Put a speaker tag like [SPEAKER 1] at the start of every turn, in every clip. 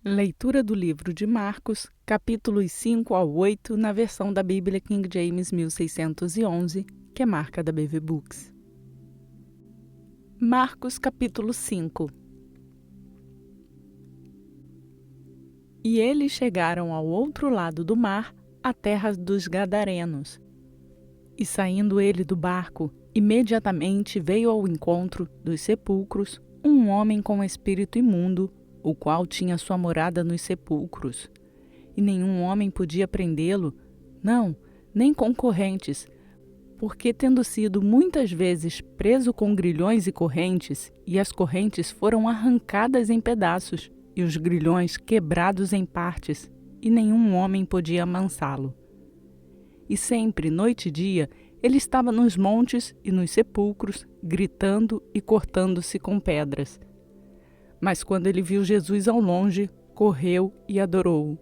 [SPEAKER 1] Leitura do livro de Marcos, capítulos 5 ao 8, na versão da Bíblia King James 1611, que é marca da BV Books. Marcos, capítulo 5. E eles chegaram ao outro lado do mar, à terra dos Gadarenos. E saindo ele do barco, imediatamente veio ao encontro dos sepulcros um homem com espírito imundo, o qual tinha sua morada nos sepulcros. E nenhum homem podia prendê-lo, não, nem com correntes, porque tendo sido muitas vezes preso com grilhões e correntes, e as correntes foram arrancadas em pedaços, e os grilhões quebrados em partes, e nenhum homem podia amansá-lo. E sempre, noite e dia, ele estava nos montes e nos sepulcros, gritando e cortando-se com pedras. Mas quando ele viu Jesus ao longe, correu e adorou-o.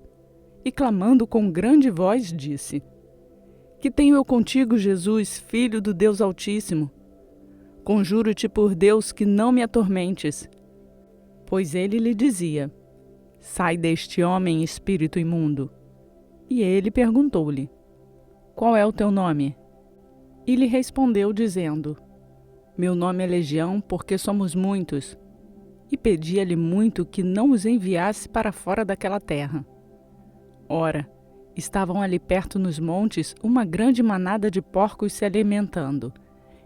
[SPEAKER 1] E clamando com grande voz, disse: Que tenho eu contigo, Jesus, Filho do Deus Altíssimo? Conjuro-te por Deus que não me atormentes. Pois ele lhe dizia: Sai deste homem, espírito imundo. E ele perguntou-lhe: Qual é o teu nome? E lhe respondeu, dizendo: Meu nome é Legião, porque somos muitos. E pedia-lhe muito que não os enviasse para fora daquela terra. Ora, estavam ali perto nos montes uma grande manada de porcos se alimentando,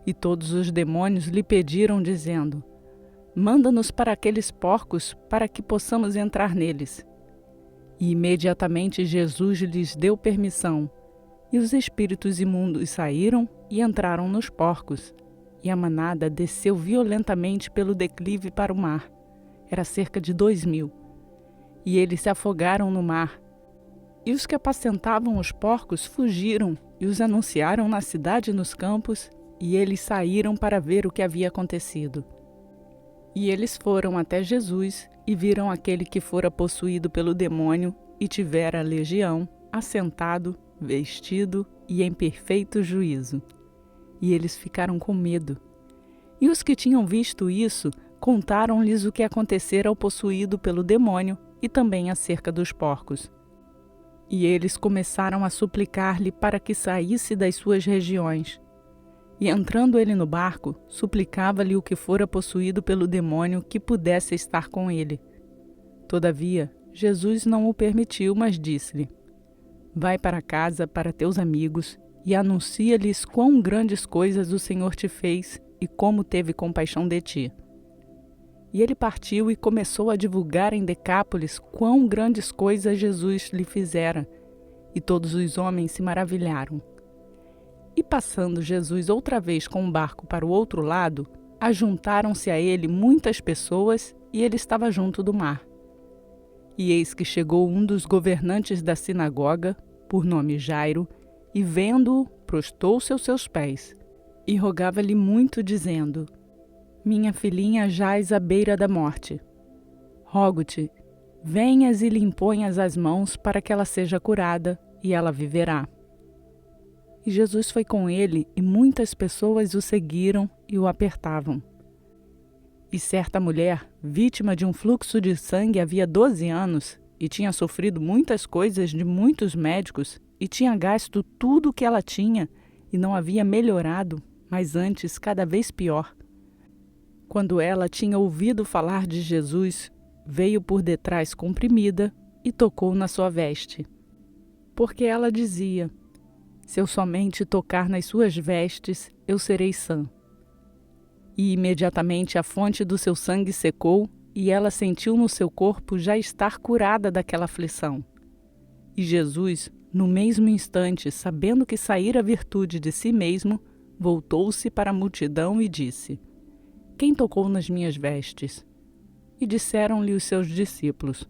[SPEAKER 1] e todos os demônios lhe pediram, dizendo: Manda-nos para aqueles porcos, para que possamos entrar neles. E imediatamente Jesus lhes deu permissão, e os espíritos imundos saíram e entraram nos porcos. E a manada desceu violentamente pelo declive para o mar. Era cerca de 2.000. E eles se afogaram no mar. E os que apacentavam os porcos fugiram e os anunciaram na cidade e nos campos, e eles saíram para ver o que havia acontecido. E eles foram até Jesus e viram aquele que fora possuído pelo demônio e tivera a legião, assentado, vestido e em perfeito juízo. E eles ficaram com medo. E os que tinham visto isso contaram-lhes o que acontecera ao possuído pelo demônio e também acerca dos porcos. E eles começaram a suplicar-lhe para que saísse das suas regiões. E entrando ele no barco, suplicava-lhe o que fora possuído pelo demônio que pudesse estar com ele. Todavia, Jesus não o permitiu, mas disse-lhe: Vai para casa, para teus amigos, e anuncia-lhes quão grandes coisas o Senhor te fez e como teve compaixão de ti. E ele partiu e começou a divulgar em Decápolis quão grandes coisas Jesus lhe fizera, e todos os homens se maravilharam. E passando Jesus outra vez com o barco para o outro lado, ajuntaram-se a ele muitas pessoas, e ele estava junto do mar. E eis que chegou um dos governantes da sinagoga, por nome Jairo, e vendo-o, prostou-se aos seus pés, e rogava-lhe muito, dizendo: Minha filhinha jaz à beira da morte. Rogo-te, venhas e lhe imponhas as mãos para que ela seja curada, e ela viverá. E Jesus foi com ele, e muitas pessoas o seguiram e o apertavam. E certa mulher, vítima de um fluxo de sangue havia 12 anos, e tinha sofrido muitas coisas de muitos médicos, e tinha gasto tudo o que ela tinha, e não havia melhorado, mas antes cada vez pior. Quando ela tinha ouvido falar de Jesus, veio por detrás comprimida e tocou na sua veste. Porque ela dizia: Se eu somente tocar nas suas vestes, eu serei sã. E imediatamente a fonte do seu sangue secou, e ela sentiu no seu corpo já estar curada daquela aflição. E Jesus, no mesmo instante, sabendo que saíra a virtude de si mesmo, voltou-se para a multidão e disse: Quem tocou nas minhas vestes? E disseram-lhe os seus discípulos: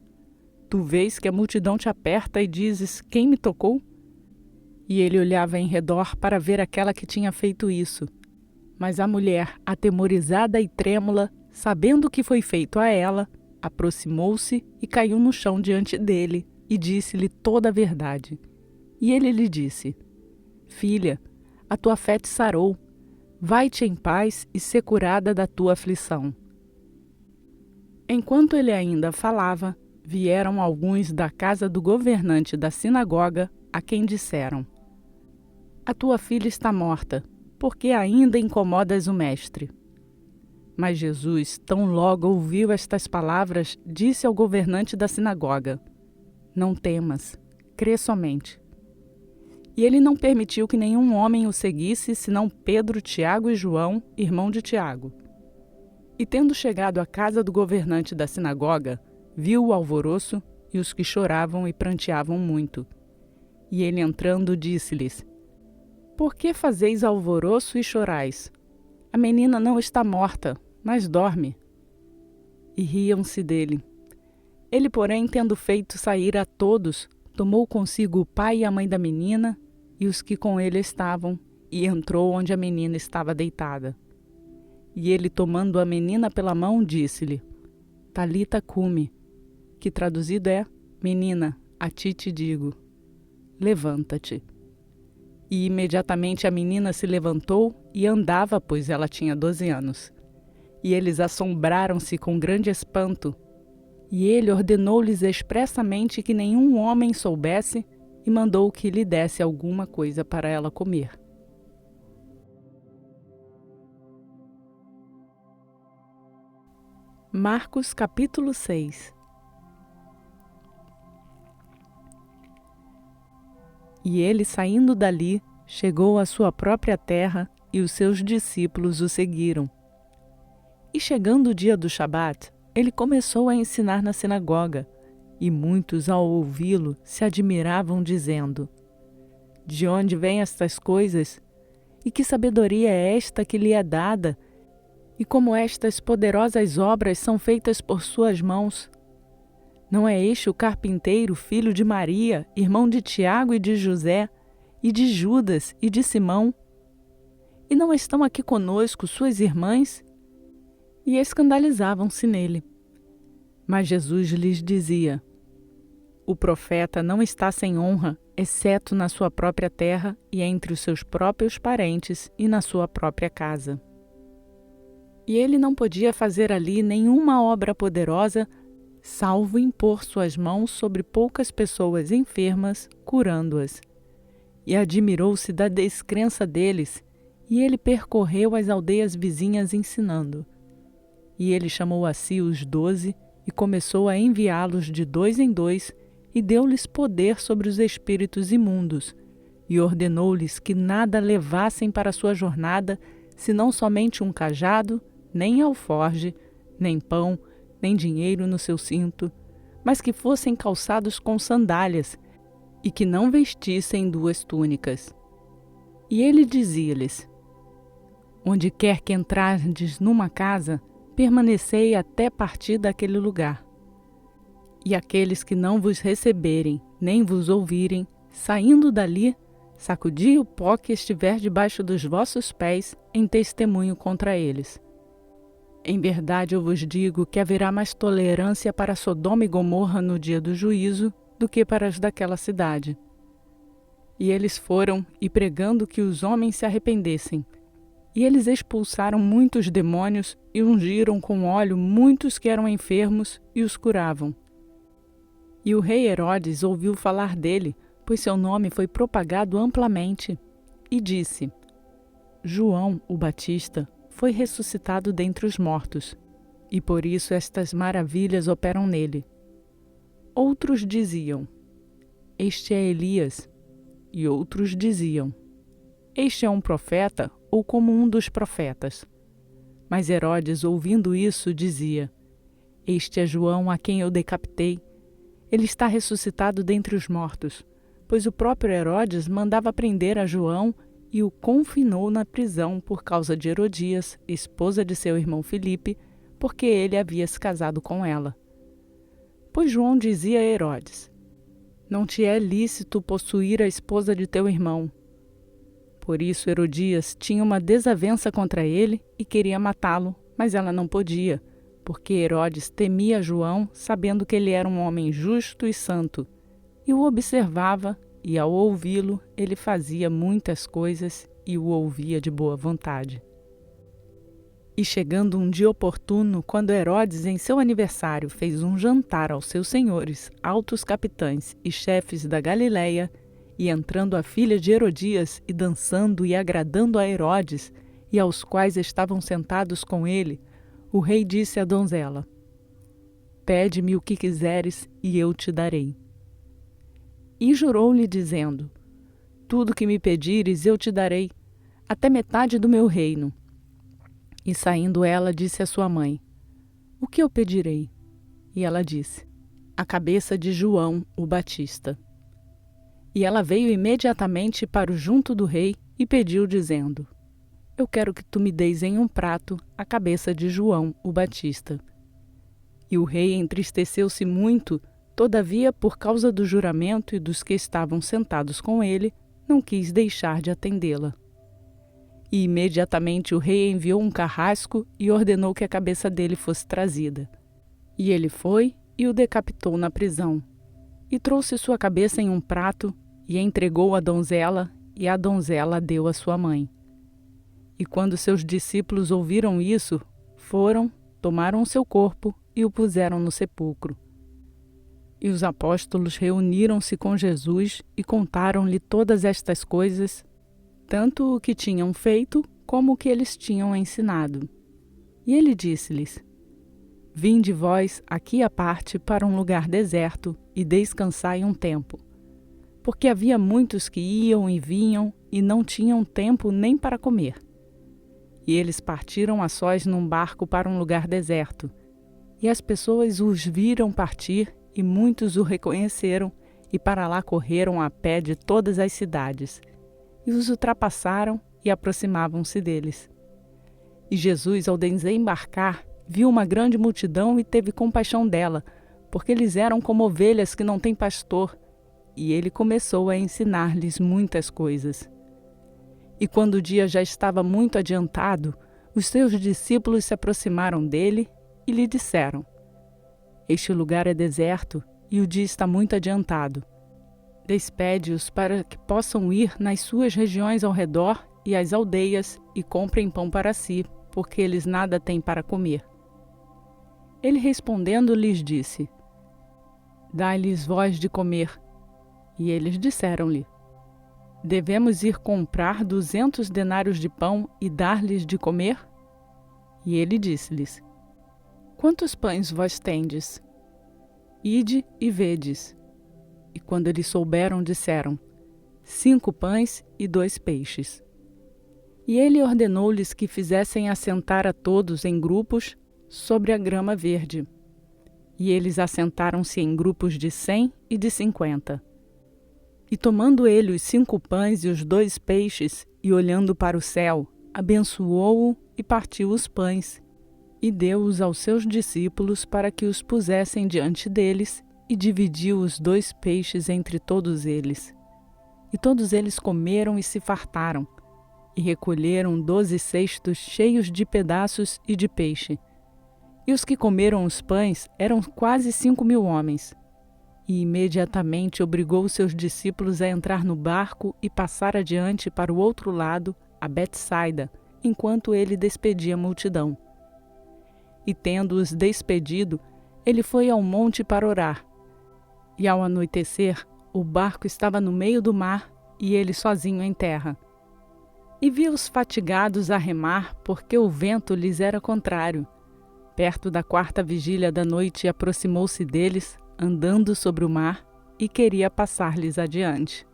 [SPEAKER 1] Tu vês que a multidão te aperta e dizes: Quem me tocou? E ele olhava em redor para ver aquela que tinha feito isso. Mas a mulher, atemorizada e trêmula, sabendo o que foi feito a ela, aproximou-se e caiu no chão diante dele, e disse-lhe toda a verdade. E ele lhe disse: Filha, a tua fé te sarou. Vai-te em paz e ser curada da tua aflição. Enquanto ele ainda falava, vieram alguns da casa do governante da sinagoga, a quem disseram: A tua filha está morta, porque ainda incomodas o mestre. Mas Jesus, tão logo ouviu estas palavras, disse ao governante da sinagoga: Não temas, crê somente. E ele não permitiu que nenhum homem o seguisse, senão Pedro, Tiago e João, irmão de Tiago. E tendo chegado à casa do governante da sinagoga, viu o alvoroço e os que choravam e pranteavam muito. E ele entrando disse-lhes: Por que fazeis alvoroço e chorais? A menina não está morta, mas dorme. E riam-se dele. Ele, porém, tendo feito sair a todos, tomou consigo o pai e a mãe da menina e os que com ele estavam, e entrou onde a menina estava deitada. E ele, tomando a menina pela mão, disse-lhe: Talita cumi, que traduzido é: Menina, a ti te digo, levanta-te. E imediatamente a menina se levantou e andava, pois ela tinha 12 anos. E eles assombraram-se com grande espanto. E ele ordenou-lhes expressamente que nenhum homem soubesse e mandou que lhe desse alguma coisa para ela comer. Marcos capítulo 6. E ele, saindo dali, chegou à sua própria terra, e os seus discípulos o seguiram. E chegando o dia do Shabat, ele começou a ensinar na sinagoga, e muitos, ao ouvi-lo, se admiravam, dizendo: De onde vêm estas coisas? E que sabedoria é esta que lhe é dada? E como estas poderosas obras são feitas por suas mãos? Não é este o carpinteiro, filho de Maria, irmão de Tiago e de José, e de Judas e de Simão? E não estão aqui conosco suas irmãs? E escandalizavam-se nele. Mas Jesus lhes dizia: O profeta não está sem honra, exceto na sua própria terra e entre os seus próprios parentes e na sua própria casa. E ele não podia fazer ali nenhuma obra poderosa, salvo impor suas mãos sobre poucas pessoas enfermas, curando-as. E admirou-se da descrença deles, e ele percorreu as aldeias vizinhas ensinando. E ele chamou a si os 12 e começou a enviá-los de 2 em 2, e deu-lhes poder sobre os espíritos imundos, e ordenou-lhes que nada levassem para sua jornada, senão somente um cajado, nem alforge, nem pão, nem dinheiro no seu cinto, mas que fossem calçados com sandálias, e que não vestissem 2 túnicas. E ele dizia-lhes: Onde quer que entrardes numa casa, permanecei até partir daquele lugar. E aqueles que não vos receberem, nem vos ouvirem, saindo dali, sacudi o pó que estiver debaixo dos vossos pés, em testemunho contra eles. Em verdade eu vos digo que haverá mais tolerância para Sodoma e Gomorra no dia do juízo do que para as daquela cidade. E eles foram, e pregando que os homens se arrependessem. E eles expulsaram muitos demônios, e ungiram com óleo muitos que eram enfermos, e os curavam. E o rei Herodes ouviu falar dele, pois seu nome foi propagado amplamente, e disse: João, o Batista, foi ressuscitado dentre os mortos, e por isso estas maravilhas operam nele. Outros diziam: Este é Elias. E outros diziam: Este é um profeta, ou como um dos profetas. Mas Herodes, ouvindo isso, dizia: Este é João, a quem eu decapitei. Ele está ressuscitado dentre os mortos, pois o próprio Herodes mandava prender a João e o confinou na prisão por causa de Herodias, esposa de seu irmão Filipe, porque ele havia se casado com ela. Pois João dizia a Herodes: Não te é lícito possuir a esposa de teu irmão. Por isso Herodias tinha uma desavença contra ele e queria matá-lo, mas ela não podia, porque Herodes temia João, sabendo que ele era um homem justo e santo, e o observava, e ao ouvi-lo, ele fazia muitas coisas e o ouvia de boa vontade. E chegando um dia oportuno, quando Herodes, em seu aniversário, fez um jantar aos seus senhores, altos capitães e chefes da Galileia, e entrando a filha de Herodias, e dançando e agradando a Herodes, e aos quais estavam sentados com ele, o rei disse à donzela: Pede-me o que quiseres, e eu te darei. E jurou-lhe, dizendo: Tudo que me pedires eu te darei, até metade do meu reino. E saindo ela, disse à sua mãe: O que eu pedirei? E ela disse: A cabeça de João, o Batista. E ela veio imediatamente para o junto do rei e pediu, dizendo: Eu quero que tu me deis em um prato a cabeça de João, o Batista. E o rei entristeceu-se muito, todavia, por causa do juramento e dos que estavam sentados com ele, não quis deixar de atendê-la. E imediatamente o rei enviou um carrasco e ordenou que a cabeça dele fosse trazida. E ele foi e o decapitou na prisão. E trouxe sua cabeça em um prato e entregou à donzela, e a donzela a deu à sua mãe. E quando seus discípulos ouviram isso, foram, tomaram o seu corpo e o puseram no sepulcro. E os apóstolos reuniram-se com Jesus e contaram-lhe todas estas coisas, tanto o que tinham feito como o que eles tinham ensinado. E ele disse-lhes: Vinde vós aqui à parte para um lugar deserto e descansai um tempo. Porque havia muitos que iam e vinham e não tinham tempo nem para comer. E eles partiram a sós num barco para um lugar deserto. E as pessoas os viram partir e muitos o reconheceram e para lá correram a pé de todas as cidades. E os ultrapassaram e aproximavam-se deles. E Jesus, ao desembarcar, viu uma grande multidão e teve compaixão dela, porque eles eram como ovelhas que não têm pastor, e ele começou a ensinar-lhes muitas coisas. E quando o dia já estava muito adiantado, os seus discípulos se aproximaram dele e lhe disseram: Este lugar é deserto e o dia está muito adiantado. Despede-os para que possam ir nas suas regiões ao redor e às aldeias e comprem pão para si, porque eles nada têm para comer. Ele respondendo lhes disse: Dai-lhes vós de comer. E eles disseram-lhe: Devemos ir comprar 200 denários de pão e dar-lhes de comer? E ele disse-lhes: Quantos pães vós tendes? Ide e vedes. E quando eles souberam, disseram: 5 pães e 2 peixes. E ele ordenou-lhes que fizessem assentar a todos em grupos sobre a grama verde. E eles assentaram-se em grupos de 100 e de 50. E tomando ele os 5 pães e os 2 peixes, e olhando para o céu, abençoou-o e partiu os pães, e deu-os aos seus discípulos para que os pusessem diante deles, e dividiu os 2 peixes entre todos eles. E todos eles comeram e se fartaram, e recolheram 12 cestos cheios de pedaços e de peixe. E os que comeram os pães eram quase 5.000 homens. E imediatamente obrigou seus discípulos a entrar no barco e passar adiante para o outro lado, a Betsaida, enquanto ele despedia a multidão. E tendo-os despedido, ele foi ao monte para orar. E ao anoitecer, o barco estava no meio do mar e ele sozinho em terra. E viu-os fatigados a remar, porque o vento lhes era contrário. Perto da 4ª vigília da noite, aproximou-se deles, andando sobre o mar, e queria passar-lhes adiante.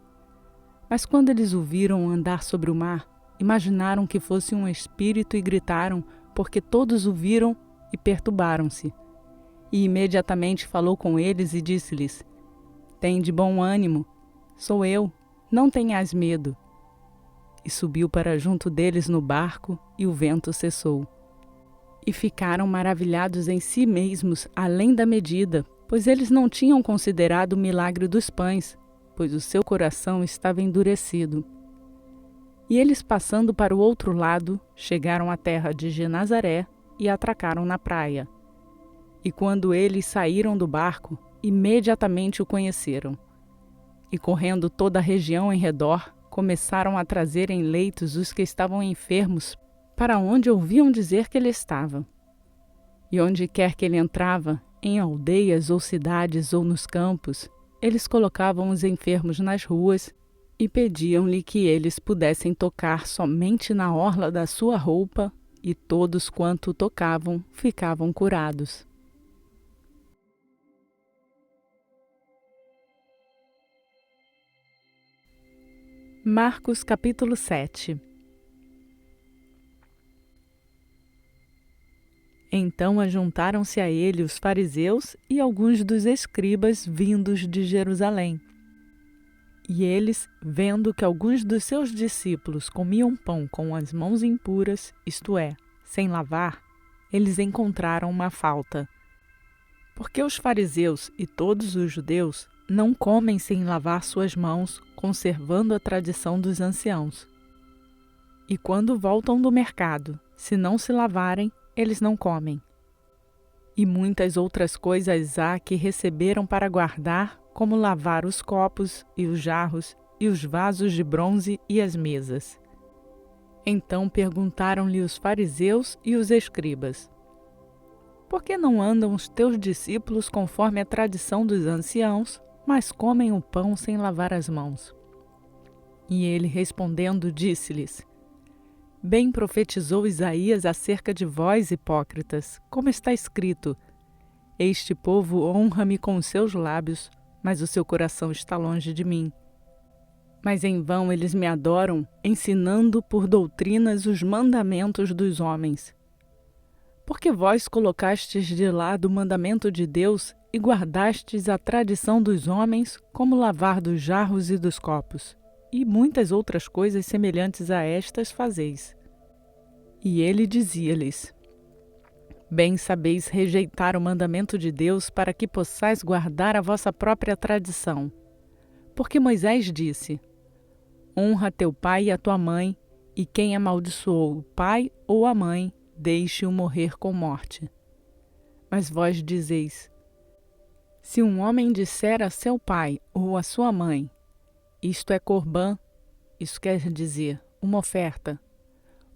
[SPEAKER 1] Mas quando eles o viram andar sobre o mar, imaginaram que fosse um espírito e gritaram, porque todos o viram e perturbaram-se. E imediatamente falou com eles e disse-lhes: Tende bom ânimo, sou eu, não tenhais medo. E subiu para junto deles no barco, e o vento cessou. E ficaram maravilhados em si mesmos, além da medida, pois eles não tinham considerado o milagre dos pães, pois o seu coração estava endurecido. E eles, passando para o outro lado, chegaram à terra de Genazaré e atracaram na praia. E quando eles saíram do barco, imediatamente o conheceram. E correndo toda a região em redor, começaram a trazer em leitos os que estavam enfermos, para onde ouviam dizer que ele estava. E onde quer que ele entrava, em aldeias ou cidades ou nos campos, eles colocavam os enfermos nas ruas e pediam-lhe que eles pudessem tocar somente na orla da sua roupa, e todos quanto o tocavam ficavam curados. Marcos capítulo 7. Então ajuntaram-se a ele os fariseus e alguns dos escribas vindos de Jerusalém. E eles, vendo que alguns dos seus discípulos comiam pão com as mãos impuras, isto é, sem lavar, eles encontraram uma falta. Porque os fariseus e todos os judeus não comem sem lavar suas mãos, conservando a tradição dos anciãos. E quando voltam do mercado, se não se lavarem, eles não comem. E muitas outras coisas há que receberam para guardar, como lavar os copos e os jarros e os vasos de bronze e as mesas. Então perguntaram-lhe os fariseus e os escribas: por que não andam os teus discípulos conforme a tradição dos anciãos, mas comem o pão sem lavar as mãos? E ele respondendo disse-lhes: bem profetizou Isaías acerca de vós, hipócritas, como está escrito: este povo honra-me com os seus lábios, mas o seu coração está longe de mim. Mas em vão eles me adoram, ensinando por doutrinas os mandamentos dos homens. Porque vós colocastes de lado o mandamento de Deus e guardastes a tradição dos homens, como lavar dos jarros e dos copos, e muitas outras coisas semelhantes a estas fazeis. E ele dizia-lhes: bem sabeis rejeitar o mandamento de Deus para que possais guardar a vossa própria tradição. Porque Moisés disse: honra teu pai e a tua mãe, e quem amaldiçoou o pai ou a mãe, deixe-o morrer com morte. Mas vós dizeis: se um homem disser a seu pai ou a sua mãe, isto é corbã, isso quer dizer, uma oferta,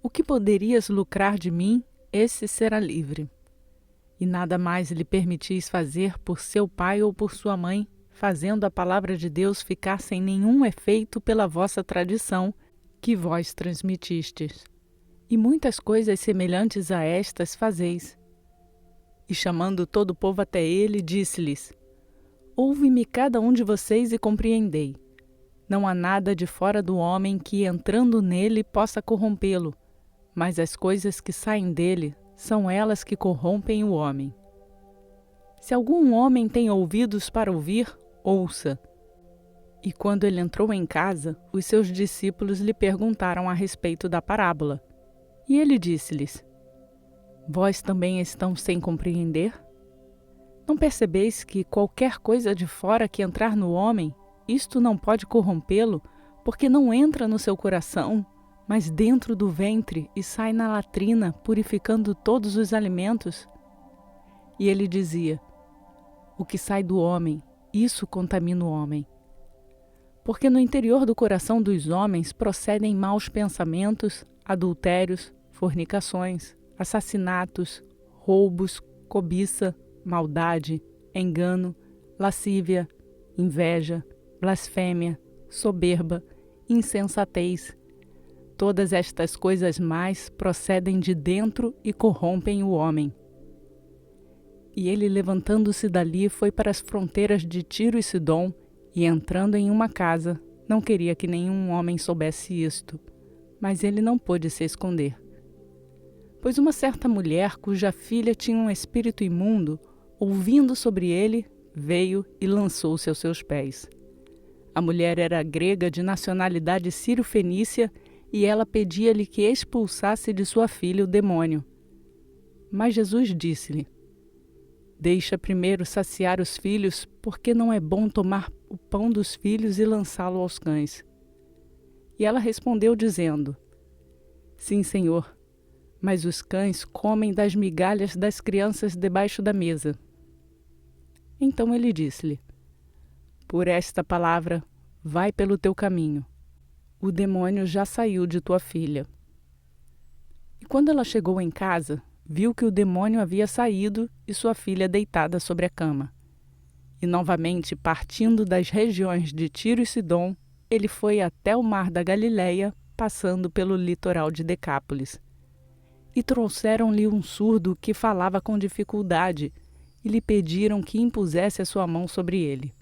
[SPEAKER 1] o que poderias lucrar de mim, esse será livre. E nada mais lhe permitis fazer por seu pai ou por sua mãe, fazendo a palavra de Deus ficar sem nenhum efeito pela vossa tradição, que vós transmitistes. E muitas coisas semelhantes a estas fazeis. E chamando todo o povo até ele, disse-lhes: ouve-me cada um de vocês e compreendei. Não há nada de fora do homem que, entrando nele, possa corrompê-lo, mas as coisas que saem dele são elas que corrompem o homem. Se algum homem tem ouvidos para ouvir, ouça. E quando ele entrou em casa, os seus discípulos lhe perguntaram a respeito da parábola. E ele disse-lhes: vós também estão sem compreender? Não percebeis que qualquer coisa de fora que entrar no homem, isto não pode corrompê-lo, porque não entra no seu coração, mas dentro do ventre e sai na latrina, purificando todos os alimentos? E ele dizia: o que sai do homem, isso contamina o homem. Porque no interior do coração dos homens procedem maus pensamentos, adultérios, fornicações, assassinatos, roubos, cobiça, maldade, engano, lascívia, inveja, blasfêmia, soberba, insensatez. Todas estas coisas mais procedem de dentro e corrompem o homem. E ele, levantando-se dali, foi para as fronteiras de Tiro e Sidom, e entrando em uma casa, não queria que nenhum homem soubesse isto, mas ele não pôde se esconder. Pois uma certa mulher, cuja filha tinha um espírito imundo, ouvindo sobre ele, veio e lançou-se aos seus pés. A mulher era grega de nacionalidade sírio-fenícia, e ela pedia-lhe que expulsasse de sua filha o demônio. Mas Jesus disse-lhe: deixa primeiro saciar os filhos, porque não é bom tomar o pão dos filhos e lançá-lo aos cães. E ela respondeu dizendo: sim, Senhor, mas os cães comem das migalhas das crianças debaixo da mesa. Então ele disse-lhe: por esta palavra, vai pelo teu caminho. O demônio já saiu de tua filha. E quando ela chegou em casa, viu que o demônio havia saído e sua filha deitada sobre a cama. E novamente, partindo das regiões de Tiro e Sidom, ele foi até o mar da Galileia, passando pelo litoral de Decápolis. E trouxeram-lhe um surdo que falava com dificuldade, e lhe pediram que impusesse a sua mão sobre ele.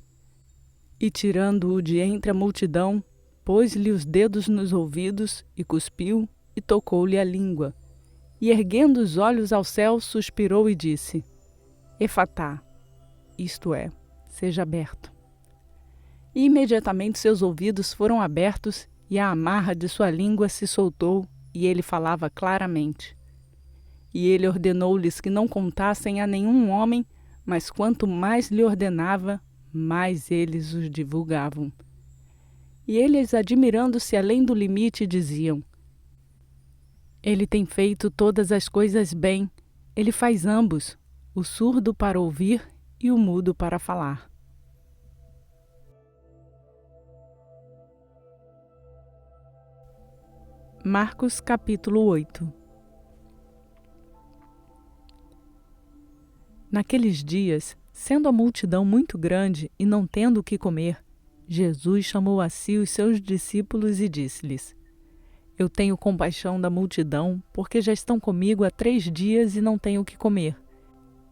[SPEAKER 1] E tirando-o de entre a multidão, pôs-lhe os dedos nos ouvidos, e cuspiu, e tocou-lhe a língua. E erguendo os olhos ao céu, suspirou e disse: Efatá, isto é, seja aberto. E imediatamente seus ouvidos foram abertos, e a amarra de sua língua se soltou, e ele falava claramente. E ele ordenou-lhes que não contassem a nenhum homem, mas quanto mais lhe ordenava, mais eles os divulgavam. E eles, admirando-se além do limite, diziam: Ele tem feito todas as coisas bem, ele faz ambos, o surdo para ouvir e o mudo para falar. Marcos capítulo 8. Naqueles dias, sendo a multidão muito grande e não tendo o que comer, Jesus chamou a si os seus discípulos e disse-lhes: Eu tenho compaixão da multidão, porque já estão comigo há 3 dias e não têm o que comer.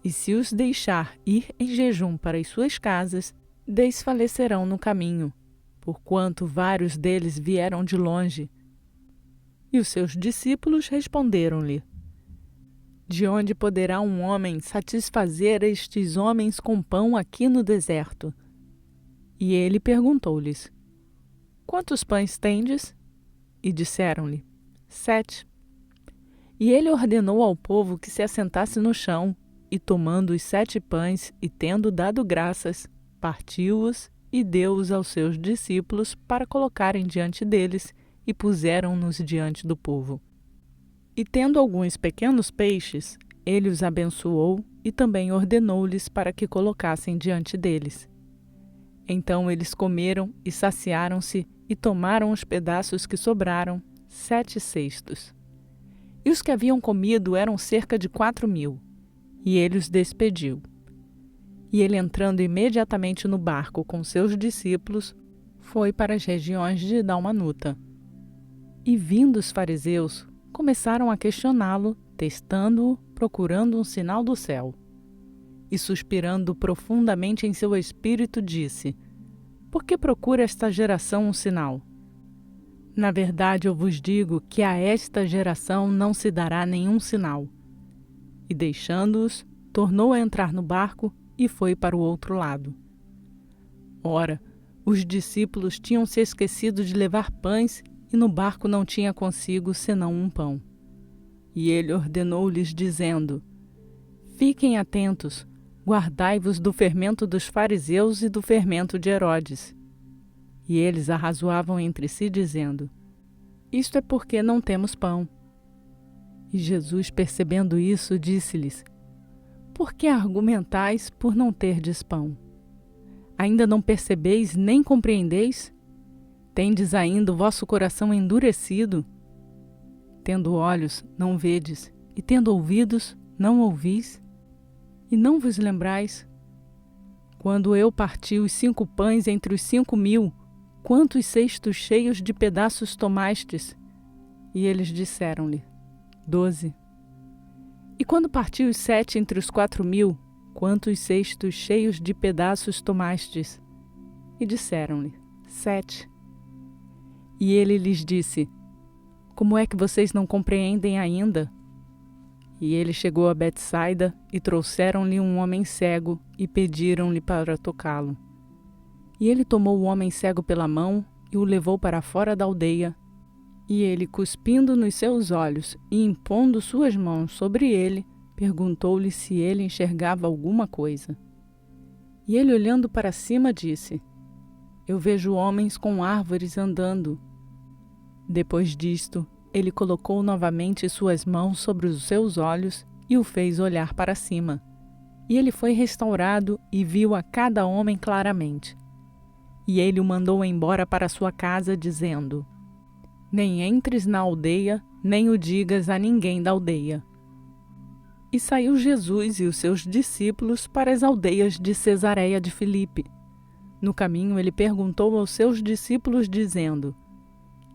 [SPEAKER 1] E se os deixar ir em jejum para as suas casas, desfalecerão no caminho, porquanto vários deles vieram de longe. E os seus discípulos responderam-lhe: De onde poderá um homem satisfazer estes homens com pão aqui no deserto? E ele perguntou-lhes: Quantos pães tendes? E disseram-lhe: 7. E ele ordenou ao povo que se assentasse no chão, e tomando os 7 pães, e tendo dado graças, partiu-os e deu-os aos seus discípulos para colocarem diante deles, e puseram-nos diante do povo. E tendo alguns pequenos peixes, ele os abençoou e também ordenou-lhes para que colocassem diante deles. Então eles comeram e saciaram-se e tomaram os pedaços que sobraram, 7 cestos. E os que haviam comido eram cerca de 4.000, e ele os despediu. E ele, entrando imediatamente no barco com seus discípulos, foi para as regiões de Dalmanuta. E vindo os fariseus, começaram a questioná-lo, testando-o, procurando um sinal do céu. E suspirando profundamente em seu espírito, disse: Por que procura esta geração um sinal? Na verdade, eu vos digo que a esta geração não se dará nenhum sinal. E deixando-os, tornou a entrar no barco e foi para o outro lado. Ora, os discípulos tinham se esquecido de levar pães e no barco não tinha consigo senão um pão. E ele ordenou-lhes, dizendo: Fiquem atentos, guardai-vos do fermento dos fariseus e do fermento de Herodes. E eles arrazoavam entre si, dizendo: Isto é porque não temos pão. E Jesus, percebendo isso, disse-lhes: Por que argumentais por não terdes pão? Ainda não percebeis nem compreendeis? Tendes ainda o vosso coração endurecido? Tendo olhos, não vedes, e tendo ouvidos, não ouvis? E não vos lembrais? Quando eu parti os 5 pães entre os 5.000, quantos cestos cheios de pedaços tomastes? E eles disseram-lhe: 12. E quando parti os 7 entre os 4.000, quantos cestos cheios de pedaços tomastes? E disseram-lhe: 7. E ele lhes disse: Como é que vocês não compreendem ainda? E ele chegou a Betsaida, e trouxeram-lhe um homem cego, e pediram-lhe para tocá-lo. E ele tomou o homem cego pela mão, e o levou para fora da aldeia. E ele, cuspindo nos seus olhos, e impondo suas mãos sobre ele, perguntou-lhe se ele enxergava alguma coisa. E ele, olhando para cima, disse: Eu vejo homens com árvores andando. Depois disto, ele colocou novamente suas mãos sobre os seus olhos e o fez olhar para cima. E ele foi restaurado e viu a cada homem claramente. E ele o mandou embora para sua casa, dizendo: nem entres na aldeia, nem o digas a ninguém da aldeia. E saiu Jesus e os seus discípulos para as aldeias de Cesareia de Filipe. No caminho ele perguntou aos seus discípulos, dizendo: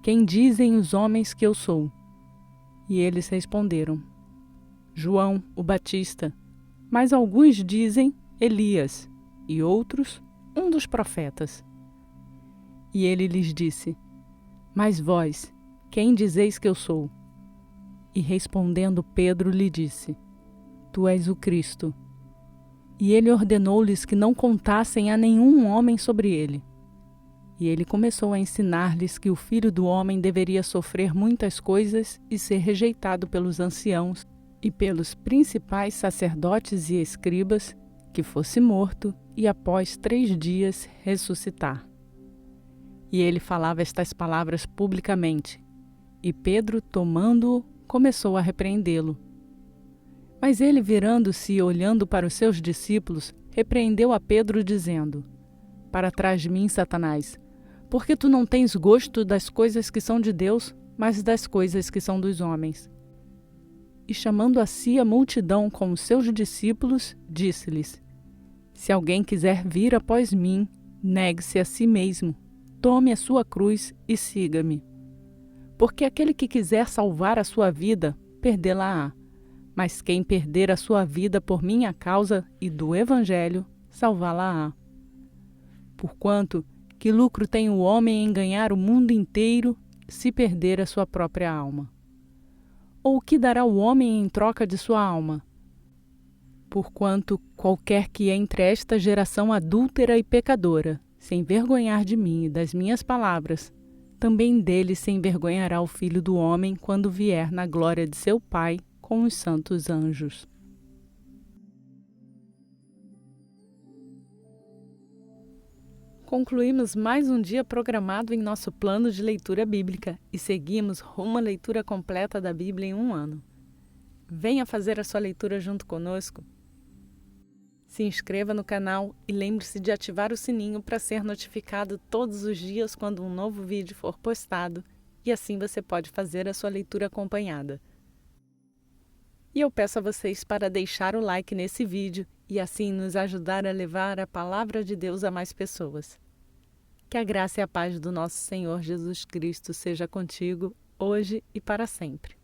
[SPEAKER 1] Quem dizem os homens que eu sou? E eles responderam: João, o Batista, mas alguns dizem Elias, e outros, um dos profetas. E ele lhes disse: Mas vós, quem dizeis que eu sou? E respondendo Pedro lhe disse: Tu és o Cristo. E ele ordenou-lhes que não contassem a nenhum homem sobre ele. E ele começou a ensinar-lhes que o Filho do Homem deveria sofrer muitas coisas e ser rejeitado pelos anciãos e pelos principais sacerdotes e escribas, que fosse morto e após 3 dias ressuscitar. E ele falava estas palavras publicamente, e Pedro, tomando-o, começou a repreendê-lo. Mas ele, virando-se e olhando para os seus discípulos, repreendeu a Pedro, dizendo: Para trás de mim, Satanás, porque tu não tens gosto das coisas que são de Deus, mas das coisas que são dos homens. E chamando a si a multidão com os seus discípulos, disse-lhes: Se alguém quiser vir após mim, negue-se a si mesmo, tome a sua cruz e siga-me. Porque aquele que quiser salvar a sua vida, perdê-la-á. Mas quem perder a sua vida por minha causa e do Evangelho, salvá-la-á. Porquanto, que lucro tem o homem em ganhar o mundo inteiro, se perder a sua própria alma? Ou o que dará o homem em troca de sua alma? Porquanto, qualquer que entre esta geração adúltera e pecadora, se envergonhar de mim e das minhas palavras, também dele se envergonhará o Filho do Homem quando vier na glória de seu Pai com os santos anjos. Concluímos mais um dia programado em nosso plano de leitura bíblica e seguimos rumo à leitura completa da Bíblia em 1 ano. Venha fazer a sua leitura junto conosco. Se inscreva no canal e lembre-se de ativar o sininho para ser notificado todos os dias quando um novo vídeo for postado, e assim você pode fazer a sua leitura acompanhada. E eu peço a vocês para deixar o like nesse vídeo e assim nos ajudar a levar a palavra de Deus a mais pessoas. Que a graça e a paz do nosso Senhor Jesus Cristo seja contigo, hoje e para sempre.